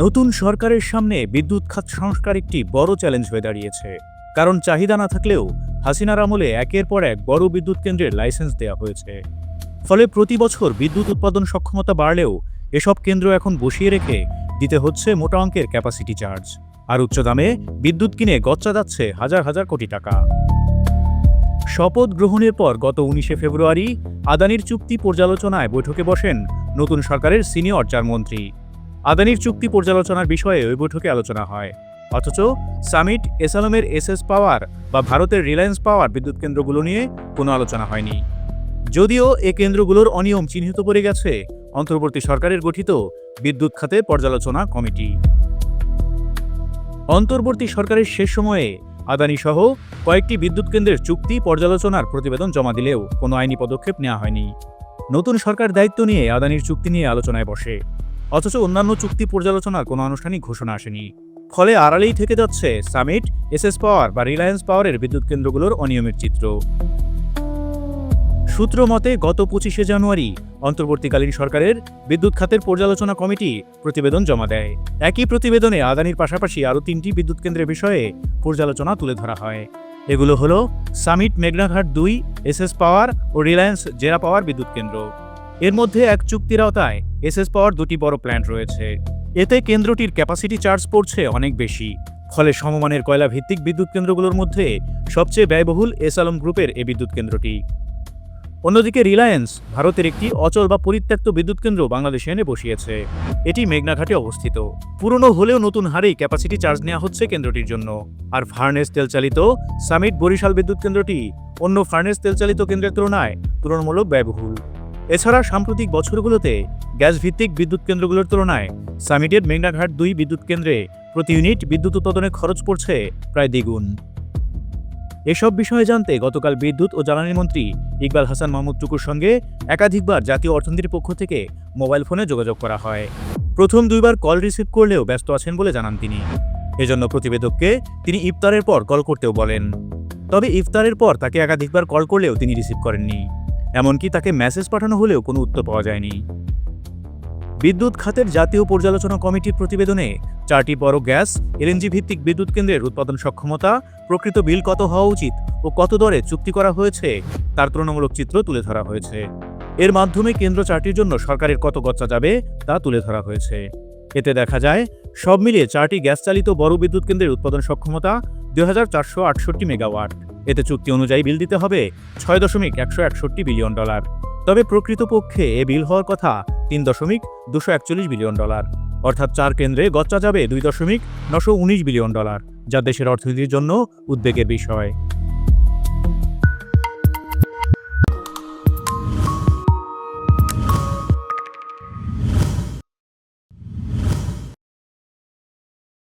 নতুন সরকারের সামনে বিদ্যুৎ খাত সংস্কার একটি বড় চ্যালেঞ্জ হয়ে দাঁড়িয়েছে। কারণ চাহিদা না থাকলেও হাসিনার আমলে একের পর এক বড় বিদ্যুৎ কেন্দ্রের লাইসেন্স দেওয়া হয়েছে। ফলে প্রতি বছর বিদ্যুৎ উৎপাদন সক্ষমতা বাড়লেও এসব কেন্দ্র এখন বসিয়ে রেখে দিতে হচ্ছে মোটা অঙ্কের ক্যাপাসিটি চার্জ, আর উচ্চ দামে বিদ্যুৎ কিনে গচ্চা যাচ্ছে হাজার হাজার কোটি টাকা। শপথ গ্রহণের পর গত 19শে ফেব্রুয়ারি আদানির চুক্তি পর্যালোচনায় বৈঠকে বসেন নতুন সরকারের সিনিয়র 4 মন্ত্রী। আদানির চুক্তি পর্যালোচনার বিষয়ে ওই বৈঠকে আলোচনা হয়, অথচ সামিট, এসালমের এসএস পাওয়ার বা ভারতের রিলায়েন্স পাওয়ার বিদ্যুৎ কেন্দ্রগুলো নিয়ে কোনো আলোচনা হয়নি। যদিও এ কেন্দ্রগুলোর অনিয়ম চিহ্নিত করে গেছে অন্তর্বর্তী সরকারের গঠিত বিদ্যুৎ খাতে পর্যালোচনা কমিটি। অন্তর্বর্তী সরকারের শেষ সময়ে আদানি সহ কয়েকটি বিদ্যুৎ কেন্দ্রের চুক্তি পর্যালোচনার প্রতিবেদন জমা দিলেও কোনো আইনি পদক্ষেপ নেওয়া হয়নি। নতুন সরকার দায়িত্ব নিয়ে আদানির চুক্তি নিয়ে আলোচনায় বসে, অথচ অন্যান্য চুক্তি পর্যালোচনার কোনো আনুষ্ঠানিক ঘোষণা আসেনি। ফলে আড়ালেই থেকে যাচ্ছে সামিট, এসএস পাওয়ার বা রিলায়েন্স পাওয়ারের বিদ্যুৎ কেন্দ্রগুলোর অনিয়মের চিত্র। সূত্র মতে গত 25শে জানুয়ারি অন্তর্বর্তীকালীন সরকারের বিদ্যুৎ খাতের পর্যালোচনা কমিটি প্রতিবেদন জমা দেয়। একই প্রতিবেদনে আদানির পাশাপাশি আরও 3টি বিদ্যুৎ কেন্দ্রের বিষয়ে পর্যালোচনা তুলে ধরা হয়। এগুলো হলো সামিট মেঘনাঘাট 2, এসএস পাওয়ার ও রিলায়েন্স জেরা পাওয়ার বিদ্যুৎ কেন্দ্র। এর মধ্যে এক চুক্তির আওতায় এসএস পাওয়ার 2টি বড় প্ল্যান্ট রয়েছে। এতে কেন্দ্রটির ক্যাপাসিটি চার্জ পড়ছে অনেক বেশি। ফলে সমমানের কয়লা ভিত্তিক বিদ্যুৎ কেন্দ্রগুলোর মধ্যে সবচেয়ে ব্যয়বহুল এসালম গ্রুপের এই বিদ্যুৎ কেন্দ্রটি। অন্যদিকে রিলায়েন্স ভারতের একটি অচল বা পরিত্যক্ত বিদ্যুৎ কেন্দ্র বাংলাদেশে এনে বসিয়েছে। এটি মেঘনাঘাটে অবস্থিত। পুরনো হলেও নতুন হারেই ক্যাপাসিটি চার্জ নেওয়া হচ্ছে কেন্দ্রটির জন্য। আর ফার্নেস তেলচালিত সামিট বরিশাল বিদ্যুৎ কেন্দ্রটি অন্য ফার্নেস তেলচালিত কেন্দ্রের তুলনায় তুলনামূলক ব্যয়বহুল। এছাড়া সাম্প্রতিক বছরগুলোতে গ্যাস ভিত্তিক বিদ্যুৎ কেন্দ্রগুলোর তুলনায় সামিটের মেঘনাঘাট 2 বিদ্যুৎ কেন্দ্রে প্রতি ইউনিট বিদ্যুৎ উৎপাদনে খরচ পড়ছে প্রায় দ্বিগুণ। এসব বিষয়ে জানতে গতকাল বিদ্যুৎ ও জ্বালানি মন্ত্রী ইকবাল হাসান মাহমুদ টুকুর সঙ্গে একাধিকবার জাতীয় অর্থনীতির পক্ষ থেকে মোবাইল ফোনে যোগাযোগ করা হয়। প্রথম 2বার কল রিসিভ করলেও ব্যস্ত আছেন বলে জানান তিনি। এজন্য প্রতিবেদককে তিনি ইফতারের পর কল করতেও বলেন। তবে ইফতারের পর তাকে একাধিকবার কল করলেও তিনি রিসিভ করেননি। এমনকি তাকে মেসেজ পাঠানো হলেও কোনো উত্তর পাওয়া যায়নি। বিদ্যুৎ খাতের জাতীয় পর্যালোচনা কমিটির প্রতিবেদনে 4টি বড় গ্যাস, এলএনজি ভিত্তিক বিদ্যুৎ কেন্দ্রের উৎপাদন সক্ষমতা, প্রকৃত বিল কত হওয়া উচিত ও কত দরে চুক্তি করা হয়েছে তার তুলনামূলক চিত্র তুলে ধরা হয়েছে। এর মাধ্যমে কেন্দ্র 4টির জন্য সরকারের কত গচ্চা যাবে তা তুলে ধরা হয়েছে। এতে দেখা যায় সব মিলিয়ে 4টি গ্যাস চালিত বড় বিদ্যুৎ কেন্দ্রের উৎপাদন সক্ষমতা 2468 মেগাওয়াট। এতে চুক্তি অনুযায়ী বিল দিতে হবে $6.161 বিলিয়ন। তবে প্রকৃতপক্ষে এ বিল হওয়ার কথা $3.241 বিলিয়ন। অর্থাৎ 4 কেন্দ্রে গচ্চা যাবে $2.919 বিলিয়ন, যা দেশের অর্থনীতির জন্য উদ্বেগের বিষয়।